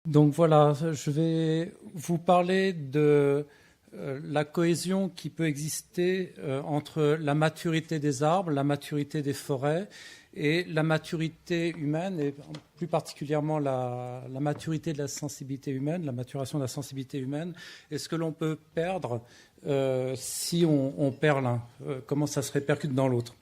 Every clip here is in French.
Donc voilà, je vais vous parler de la cohésion qui peut exister entre la maturité des arbres, la maturité des forêts et la maturité humaine, et plus particulièrement la maturité de la sensibilité humaine, la maturation de la sensibilité humaine, et ce que l'on peut perdre si on perd l'un, comment ça se répercute dans l'autre.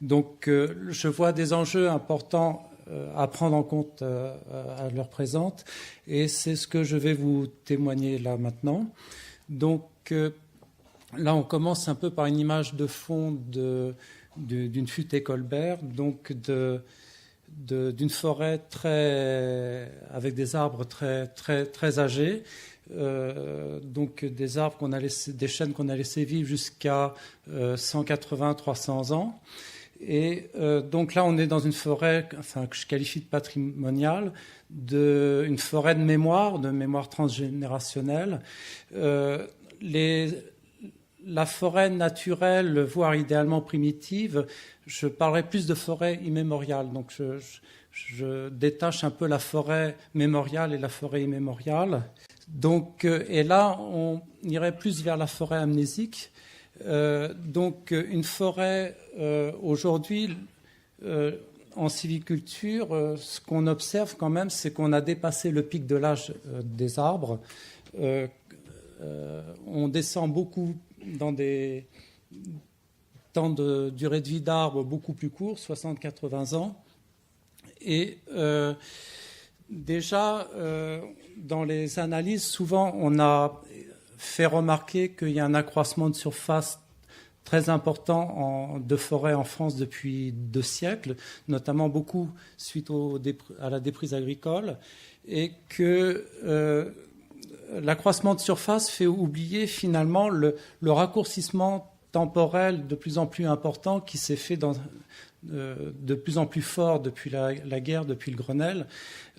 Donc je vois des enjeux importants à prendre en compte à l'heure présente, et c'est ce que je vais vous témoigner là maintenant. Donc là, on commence un peu par une image de fond d'une futaie Colbert, donc d'une forêt avec des arbres très âgés, donc des arbres des chênes qu'on a laissé vivre jusqu'à 180-300 ans. Et donc là, on est dans une forêt, que je qualifie de patrimoniale, une forêt de mémoire transgénérationnelle. La forêt naturelle, voire idéalement primitive, je parlerai plus de forêt immémoriale. Donc je détache un peu la forêt mémoriale et la forêt immémoriale. Donc, et là, on irait plus vers la forêt amnésique. Donc une forêt aujourd'hui en sylviculture, ce qu'on observe quand même, c'est qu'on a dépassé le pic de l'âge des arbres. On descend beaucoup dans des temps de durée de vie d'arbres beaucoup plus courts, 60-80 ans. Et déjà, dans les analyses, souvent on a fait remarquer qu'il y a un accroissement de surface très important de forêts en France depuis 2 siècles, notamment beaucoup suite à la déprise agricole, et que l'accroissement de surface fait oublier finalement le raccourcissement temporel de plus en plus important qui s'est fait de plus en plus fort depuis la guerre, depuis le Grenelle,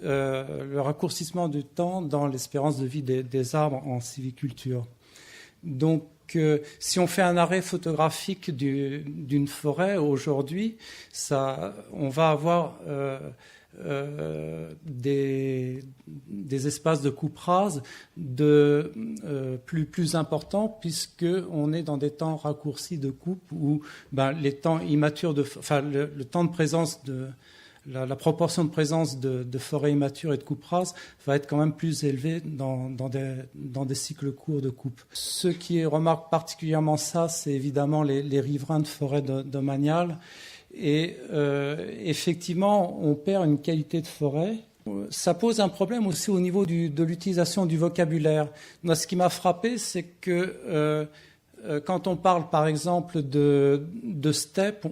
le raccourcissement du temps dans l'espérance de vie des arbres en sylviculture. Donc, si on fait un arrêt photographique d'une forêt aujourd'hui, on va avoir des espaces de coupe rase plus importants, puisqu'on est dans des temps raccourcis de coupe où les temps immatures le temps de présence la proportion de présence de forêts immatures et de coupe rase va être quand même plus élevée dans des cycles courts de coupe. Ce qui remarque particulièrement ça, c'est évidemment les riverains de forêts domaniales. Et effectivement, on perd une qualité de forêt. Ça pose un problème aussi au niveau de l'utilisation du vocabulaire. Moi, ce qui m'a frappé, c'est que quand on parle, par exemple, de steppe,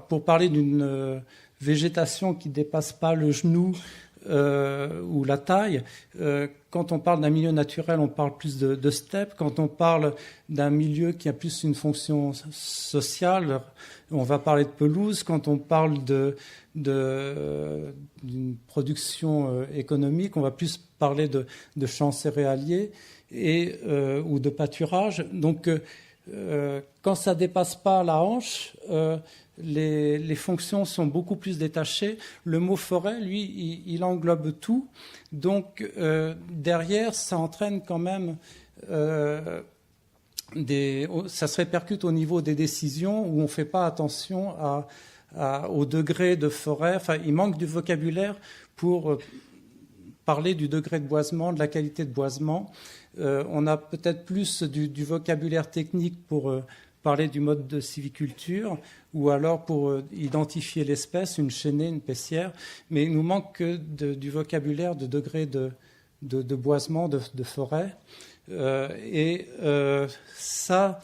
pour parler d'une végétation qui ne dépasse pas le genou ou la taille, quand on parle d'un milieu naturel, on parle plus de steppe. Quand on parle d'un milieu qui a plus une fonction sociale, on va parler de pelouse. Quand on parle d'une production économique, on va plus parler de champs céréaliers ou de pâturage. Donc, quand ça ne dépasse pas la hanche, les fonctions sont beaucoup plus détachées. Le mot forêt, lui, il englobe tout. Donc, derrière, ça entraîne quand même ça se répercute au niveau des décisions où on ne fait pas attention au degré de forêt. Enfin, il manque du vocabulaire pour parler du degré de boisement, de la qualité de boisement. On a peut-être plus du vocabulaire technique pour parler du mode de sylviculture ou alors pour identifier l'espèce, une chênaie, une pessière. Mais il nous manque que du vocabulaire de degré de boisement, de forêt. Ça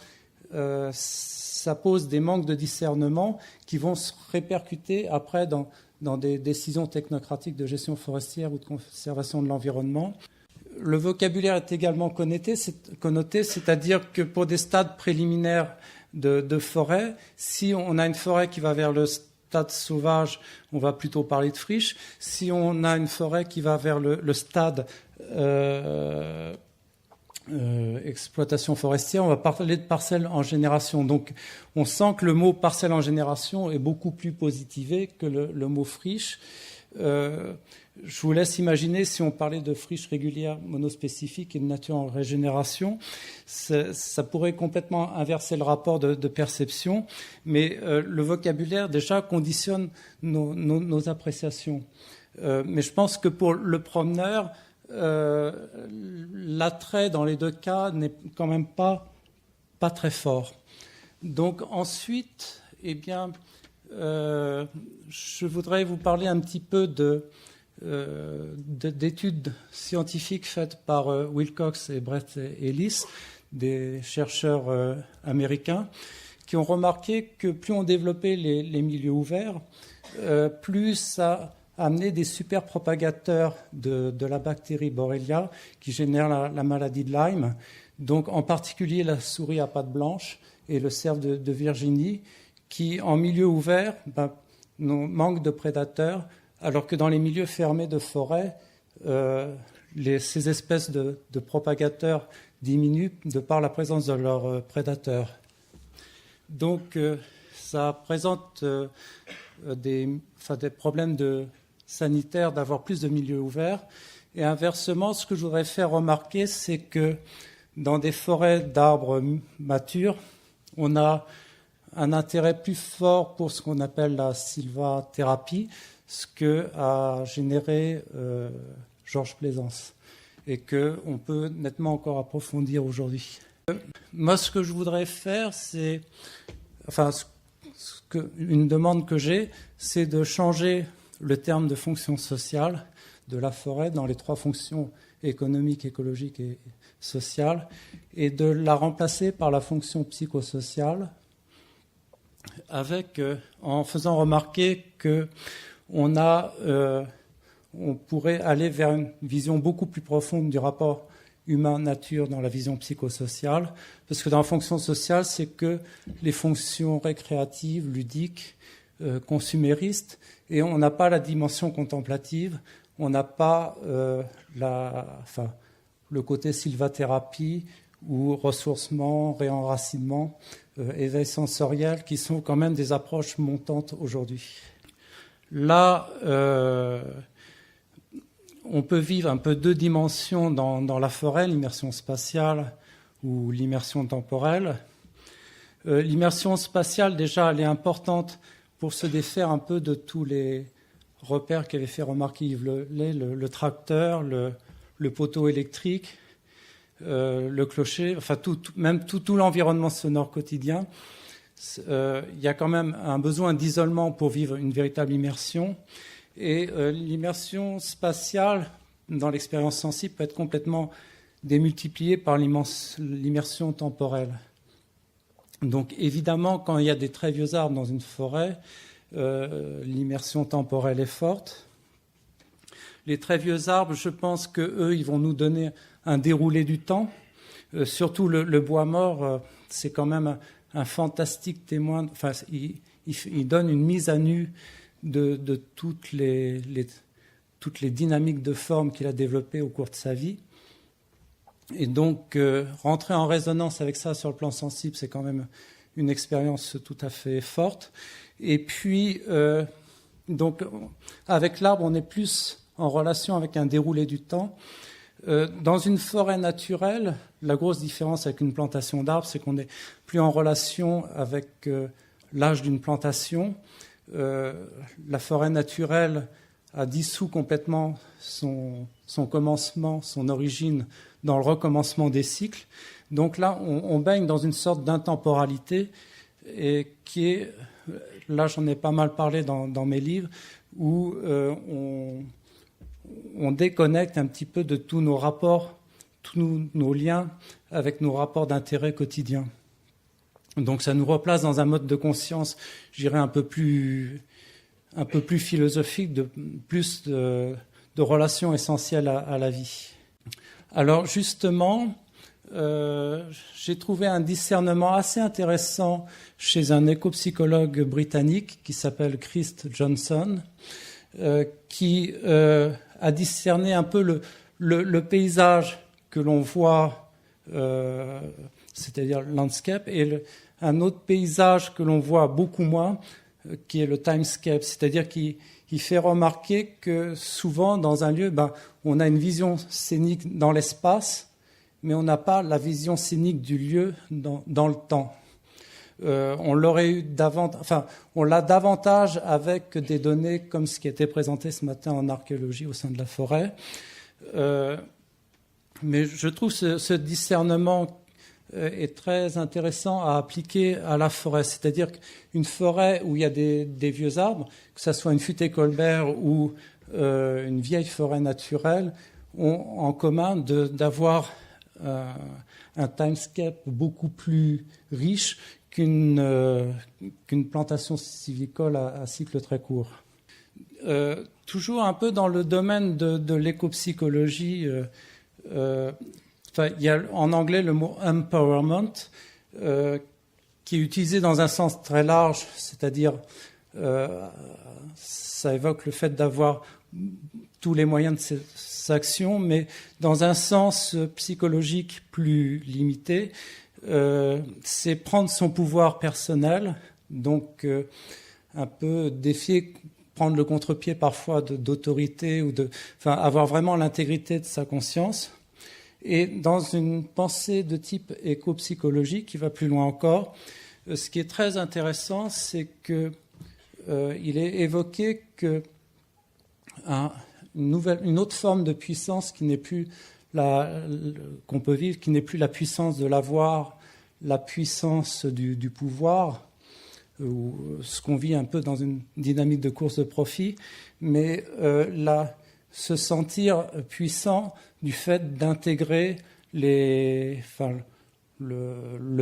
pose des manques de discernement qui vont se répercuter après dans des décisions technocratiques de gestion forestière ou de conservation de l'environnement. Le vocabulaire est également connoté, c'est-à-dire que pour des stades préliminaires de forêt, si on a une forêt qui va vers le stade sauvage, on va plutôt parler de friche. Si on a une forêt qui va vers le stade exploitation forestière, on va parler de parcelles en génération. Donc, on sent que le mot parcelle en génération est beaucoup plus positivé que le mot friche. je vous laisse imaginer si on parlait de friches régulières monospécifiques et de nature en régénération, ça pourrait complètement inverser le rapport de perception, mais le vocabulaire déjà conditionne nos appréciations. Mais je pense que pour le promeneur, l'attrait dans les deux cas n'est quand même pas très fort. Donc ensuite, eh bien, je voudrais vous parler un petit peu d'études scientifiques faites par Wilcox et Brett Ellis, des chercheurs américains, qui ont remarqué que plus on développait les milieux ouverts, plus ça amenait des super propagateurs de la bactérie Borrelia qui génère la maladie de Lyme, donc en particulier la souris à pattes blanches et le cerf de Virginie, qui en milieu ouvert manquent de prédateurs, alors que dans les milieux fermés de forêt, ces espèces de propagateurs diminuent de par la présence de leurs prédateurs. Donc ça présente des problèmes sanitaires d'avoir plus de milieux ouverts. Et inversement, ce que je voudrais faire remarquer, c'est que dans des forêts d'arbres matures, on a un intérêt plus fort pour ce qu'on appelle la sylvathérapie, ce que a généré Georges Plaisance et qu'on peut nettement encore approfondir aujourd'hui. Moi, ce que je voudrais faire, c'est, une demande que j'ai, c'est de changer le terme de fonction sociale de la forêt dans les trois fonctions économiques, écologiques et sociales, et de la remplacer par la fonction psychosociale, en faisant remarquer qu'on pourrait aller vers une vision beaucoup plus profonde du rapport humain-nature dans la vision psychosociale, parce que dans la fonction sociale, c'est que les fonctions récréatives, ludiques, consuméristes, et on n'a pas la dimension contemplative, on n'a pas le côté sylvathérapie ou ressourcement, réenracinement, éveil sensoriel, qui sont quand même des approches montantes aujourd'hui. Là, on peut vivre un peu deux dimensions dans la forêt, l'immersion spatiale ou l'immersion temporelle. L'immersion spatiale, déjà, elle est importante pour se défaire un peu de tous les repères qu'avait fait remarquer Yves Lelay, le tracteur, le poteau électrique, le clocher, même tout l'environnement sonore quotidien. Il y a quand même un besoin d'isolement pour vivre une véritable immersion. Et l'immersion spatiale, dans l'expérience sensible, peut être complètement démultipliée par l'immersion temporelle. Donc évidemment, quand il y a des très vieux arbres dans une forêt, l'immersion temporelle est forte. Les très vieux arbres, je pense qu'eux, ils vont nous donner un déroulé du temps. Surtout le bois mort, c'est quand même un fantastique témoin. Il donne une mise à nu de toutes les dynamiques de forme qu'il a développées au cours de sa vie. Et donc, rentrer en résonance avec ça sur le plan sensible, c'est quand même une expérience tout à fait forte. Et puis, donc, avec l'arbre, on est plus en relation avec un déroulé du temps. Dans une forêt naturelle, la grosse différence avec une plantation d'arbres, c'est qu'on n'est plus en relation avec l'âge d'une plantation. La forêt naturelle a dissous complètement son commencement, son origine dans le recommencement des cycles. Donc là, on baigne dans une sorte d'intemporalité et qui est, là j'en ai pas mal parlé dans mes livres, où on déconnecte un petit peu de tous nos rapports, tous nos liens avec nos rapports d'intérêt quotidiens. Donc ça nous replace dans un mode de conscience, je dirais, un peu plus philosophique, plus de relations essentielles à la vie. Alors justement, j'ai trouvé un discernement assez intéressant chez un écopsychologue britannique qui s'appelle Chris Johnson, qui a discerné un peu le paysage que l'on voit, c'est-à-dire le landscape, et un autre paysage que l'on voit beaucoup moins, qui est le timescape, c'est-à-dire qu'il il fait remarquer que souvent dans un lieu, on a une vision scénique dans l'espace, mais on n'a pas la vision scénique du lieu dans le temps. On l'aurait eu on l'a davantage avec des données comme ce qui a été présenté ce matin en archéologie au sein de la forêt. Mais je trouve ce discernement est très intéressant à appliquer à la forêt. C'est-à-dire qu'une forêt où il y a des vieux arbres, que ce soit une Futaie-Colbert ou une vieille forêt naturelle, ont en commun d'avoir un timescape beaucoup plus riche qu'une plantation sylvicole à cycle très court. Toujours un peu dans le domaine de l'écopsychologie, il y a en anglais le mot empowerment qui est utilisé dans un sens très large, c'est-à-dire ça évoque le fait d'avoir tous les moyens de ses actions, mais dans un sens psychologique plus limité, c'est prendre son pouvoir personnel, donc un peu défier, prendre le contre-pied parfois d'autorité ou avoir vraiment l'intégrité de sa conscience. Et dans une pensée de type éco-psychologique qui va plus loin encore, ce qui est très intéressant, c'est que il est évoqué que une autre forme de puissance qui n'est plus qu'on peut vivre, qui n'est plus la puissance de l'avoir, la puissance du pouvoir, ou ce qu'on vit un peu dans une dynamique de course de profit, mais se sentir puissant du fait d'intégrer le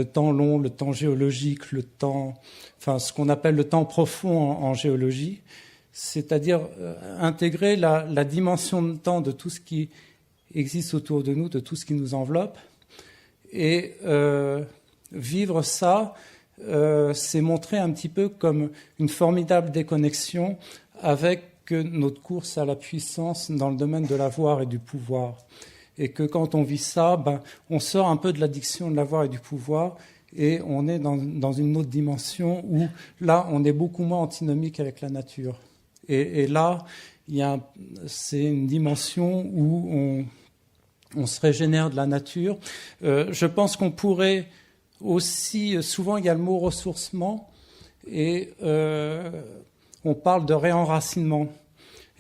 temps long, le temps géologique, ce qu'on appelle le temps profond en géologie, c'est-à-dire intégrer la dimension de temps de tout ce qui existe autour de nous, de tout ce qui nous enveloppe, et vivre ça, c'est montrer un petit peu comme une formidable déconnexion avec notre course à la puissance dans le domaine de l'avoir et du pouvoir. Et que quand on vit ça, on sort un peu de l'addiction de l'avoir et du pouvoir et on est dans une autre dimension où là, on est beaucoup moins antinomique avec la nature. Et là, c'est une dimension où on se régénère de la nature. Je pense qu'on pourrait aussi, souvent il y a le mot ressourcement et on parle de réenracinement.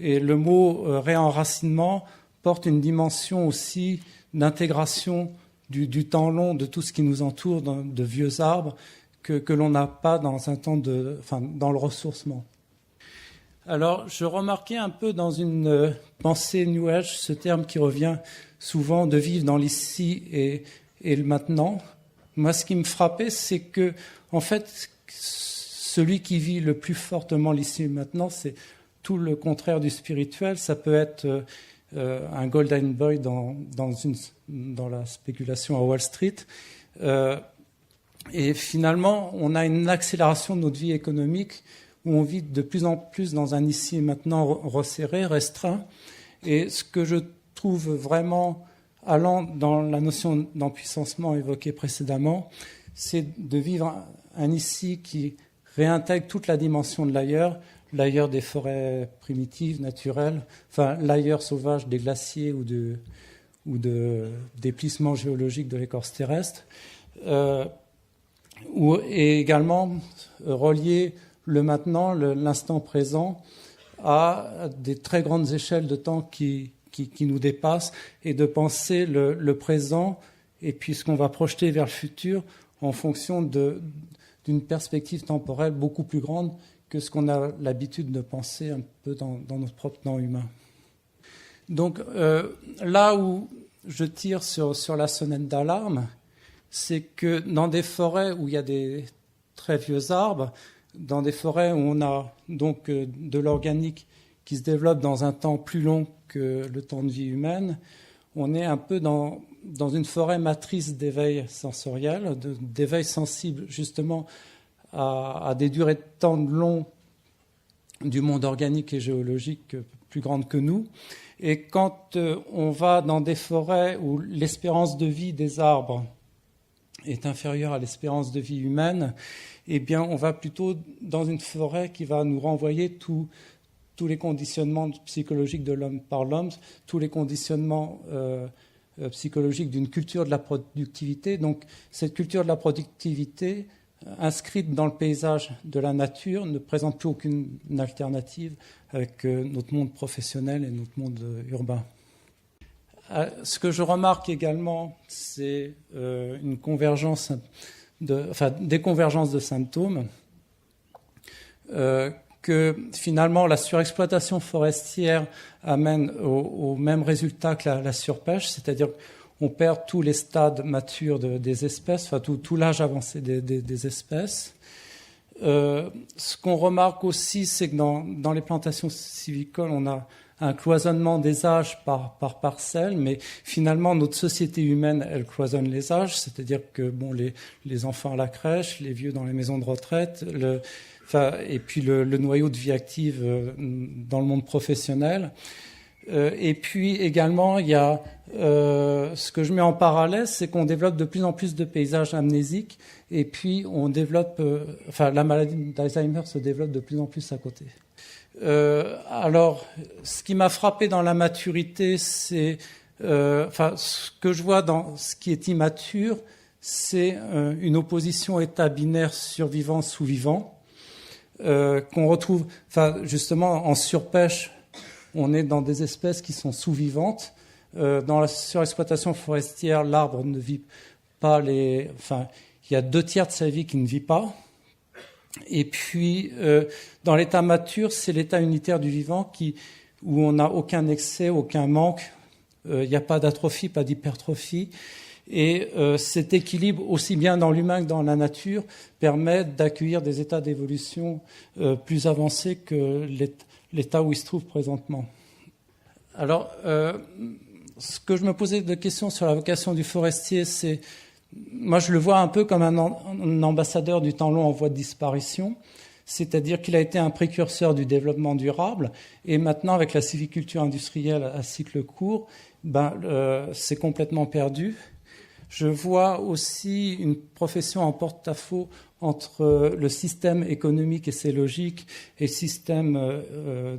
Et le mot réenracinement porte une dimension aussi d'intégration du temps long, de tout ce qui nous entoure, de vieux arbres, que l'on n'a pas dans un temps dans le ressourcement. Alors, je remarquais un peu dans une pensée New Age ce terme qui revient souvent de vivre dans l'ici et le maintenant. Moi, ce qui me frappait, c'est que, en fait, celui qui vit le plus fortement l'ici et maintenant, c'est tout le contraire du spirituel. Ça peut être un golden boy dans la spéculation à Wall Street. Et finalement, on a une accélération de notre vie économique où on vit de plus en plus dans un ici et maintenant resserré, restreint. Et ce que je trouve vraiment allant dans la notion d'empuissancement évoquée précédemment, c'est de vivre un ici qui réintègre toute la dimension de l'ailleurs des forêts primitives, naturelles, l'ailleurs sauvage des glaciers ou de déplissement géologique de l'écorce terrestre, et également relier le maintenant, l'instant présent, à des très grandes échelles de temps qui nous dépassent, et de penser le présent et puis ce qu'on va projeter vers le futur en fonction d'une perspective temporelle beaucoup plus grande que ce qu'on a l'habitude de penser un peu dans notre propre temps humain. Donc là où je tire sur la sonnette d'alarme, c'est que dans des forêts où il y a des très vieux arbres, dans des forêts où on a donc de l'organique qui se développe dans un temps plus long que le temps de vie humaine, on est un peu dans une forêt matrice d'éveil sensoriel, d'éveil sensible justement à des durées de temps longs du monde organique et géologique plus grandes que nous. Et quand on va dans des forêts où l'espérance de vie des arbres est inférieure à l'espérance de vie humaine, eh bien, on va plutôt dans une forêt qui va nous renvoyer tout tous les conditionnements psychologiques de l'homme par l'homme, tous les conditionnements psychologique d'une culture de la productivité. Donc cette culture de la productivité inscrite dans le paysage de la nature ne présente plus aucune alternative avec notre monde professionnel et notre monde urbain. Ce que je remarque également, c'est une convergence des convergences de symptômes, que finalement la surexploitation forestière amène au même résultat que la surpêche, c'est-à-dire qu'on perd tous les stades matures des espèces, enfin tout l'âge avancé des espèces. Ce qu'on remarque aussi, c'est que dans les plantations sylvicoles, on a un cloisonnement des âges par parcelle, mais finalement notre société humaine, elle cloisonne les âges, c'est-à-dire que les enfants à la crèche, les vieux dans les maisons de retraite, et puis le noyau de vie active dans le monde professionnel. Et puis également, il y a ce que je mets en parallèle, c'est qu'on développe de plus en plus de paysages amnésiques, et puis on développe, la maladie d'Alzheimer se développe de plus en plus à côté. Alors, ce qui m'a frappé dans la maturité, c'est, ce que je vois dans ce qui est immature, c'est une opposition état binaire survivant-sous-vivant. Qu'on retrouve, justement en surpêche, on est dans des espèces qui sont sous-vivantes. Dans la surexploitation forestière, l'arbre ne vit pas il y a 2/3 de sa vie qui ne vit pas. Et puis, dans l'état mature, c'est l'état unitaire du vivant où on n'a aucun excès, aucun manque. Il n'y a pas d'atrophie, pas d'hypertrophie. Et cet équilibre, aussi bien dans l'humain que dans la nature, permet d'accueillir des états d'évolution plus avancés que l'état où ils se trouvent présentement. Alors, ce que je me posais de questions sur la vocation du forestier, c'est, moi je le vois un peu comme un ambassadeur du temps long en voie de disparition, c'est-à-dire qu'il a été un précurseur du développement durable, et maintenant avec la sylviculture industrielle à cycle court, c'est complètement perdu. Je vois aussi une profession en porte-à-faux entre le système économique et ses logiques et le système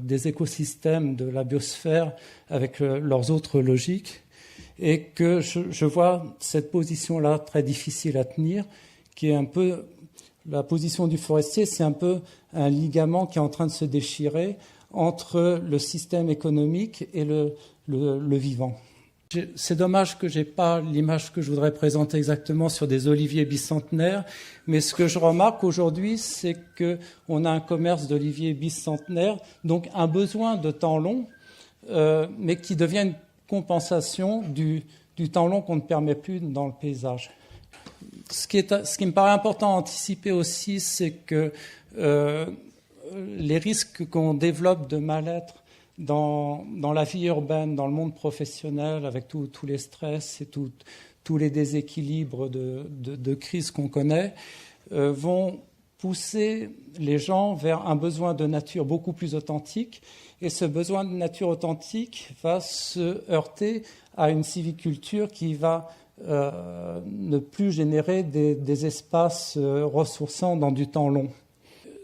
des écosystèmes de la biosphère avec leurs autres logiques, et que je vois cette position-là très difficile à tenir, qui est un peu la position du forestier, c'est un peu un ligament qui est en train de se déchirer entre le système économique et le vivant. C'est dommage que je n'ai pas l'image que je voudrais présenter exactement sur des oliviers bicentenaires, mais ce que je remarque aujourd'hui, c'est qu'on a un commerce d'oliviers bicentenaires, donc un besoin de temps long, mais qui devient une compensation du temps long qu'on ne permet plus dans le paysage. Ce qui me paraît important à anticiper aussi, c'est que les risques qu'on développe de mal-être dans la vie urbaine, dans le monde professionnel, avec tous les stress et tous les déséquilibres de crise qu'on connaît, vont pousser les gens vers un besoin de nature beaucoup plus authentique. Et ce besoin de nature authentique va se heurter à une sylviculture qui va ne plus générer des espaces ressourçants dans du temps long.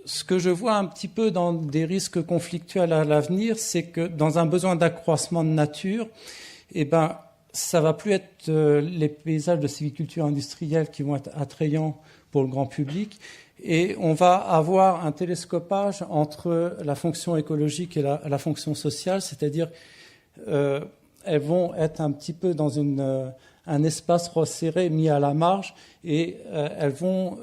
Ce que je vois un petit peu dans des risques conflictuels à l'avenir, c'est que dans un besoin d'accroissement de nature, ça va plus être les paysages de sylviculture industrielle qui vont être attrayants pour le grand public, et on va avoir un télescopage entre la fonction écologique et la fonction sociale, c'est-à-dire elles vont être un petit peu dans un espace resserré mis à la marge, et elles vont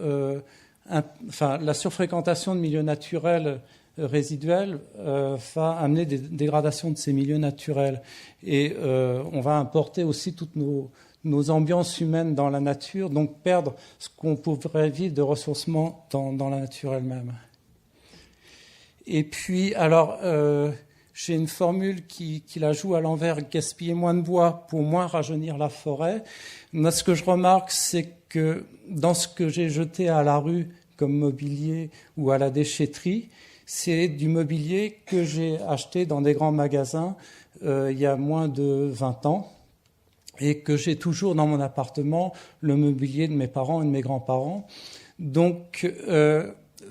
la surfréquentation de milieux naturels résiduels va amener des dégradations de ces milieux naturels. Et on va importer aussi toutes nos ambiances humaines dans la nature, donc perdre ce qu'on pourrait vivre de ressourcement dans la nature elle-même. Et puis, alors, j'ai une formule qui la joue à l'envers: gaspiller moins de bois pour moins rajeunir la forêt. Moi, ce que je remarque, c'est que dans ce que j'ai jeté à la rue comme mobilier ou à la déchetterie, c'est du mobilier que j'ai acheté dans des grands magasins il y a moins de 20 ans, et que j'ai toujours dans mon appartement, le mobilier de mes parents et de mes grands-parents. Donc,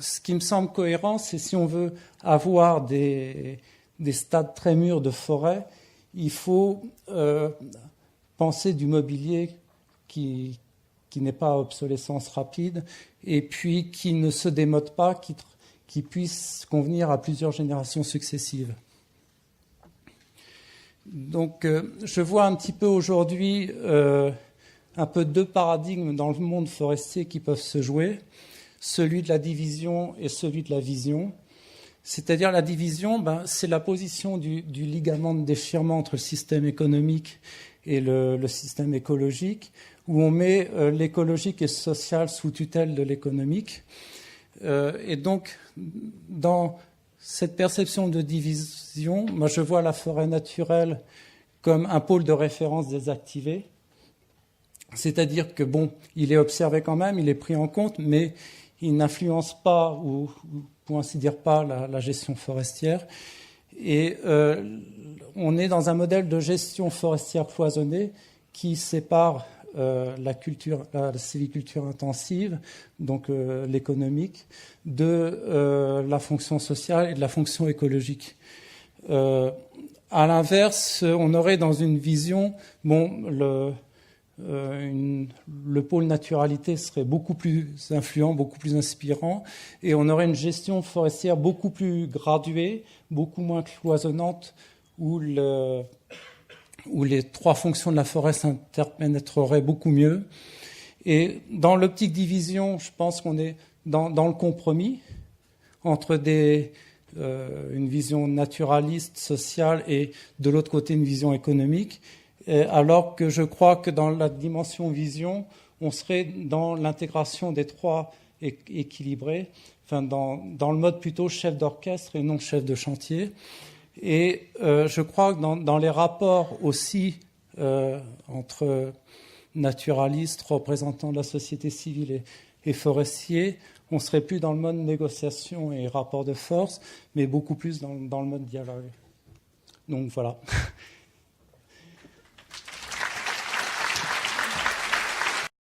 ce qui me semble cohérent, c'est si on veut avoir des des stades très mûrs de forêt, il faut penser du mobilier qui n'est pas à obsolescence rapide et puis qui ne se démode pas, qui puisse convenir à plusieurs générations successives. Donc je vois un petit peu aujourd'hui un peu deux paradigmes dans le monde forestier qui peuvent se jouer, celui de la division et celui de la vision. C'est-à-dire la division, c'est la position du ligament de déchirement entre le système économique et le système écologique, où on met l'écologique et le social sous tutelle de l'économique. Et donc, dans cette perception de division, moi je vois la forêt naturelle comme un pôle de référence désactivé. C'est-à-dire que, il est observé quand même, il est pris en compte, mais il n'influence pas, ou pour ainsi dire pas, la gestion forestière. Et on est dans un modèle de gestion forestière cloisonnée qui sépare la sylviculture intensive, donc l'économique, de la fonction sociale et de la fonction écologique. À l'inverse, on aurait dans une vision, le pôle naturalité serait beaucoup plus influent, beaucoup plus inspirant, et on aurait une gestion forestière beaucoup plus graduée, beaucoup moins cloisonnante, où les trois fonctions de la forêt s'interpénétreraient beaucoup mieux. Et dans l'optique division, je pense qu'on est dans le compromis entre une vision naturaliste, sociale, et de l'autre côté une vision économique. Alors que je crois que dans la dimension vision, on serait dans l'intégration des trois équilibrés, dans le mode plutôt chef d'orchestre et non chef de chantier. Et je crois que dans les rapports aussi entre naturalistes, représentants de la société civile et forestiers, on serait plus dans le mode négociation et rapport de force, mais beaucoup plus dans le mode dialogue. Donc voilà.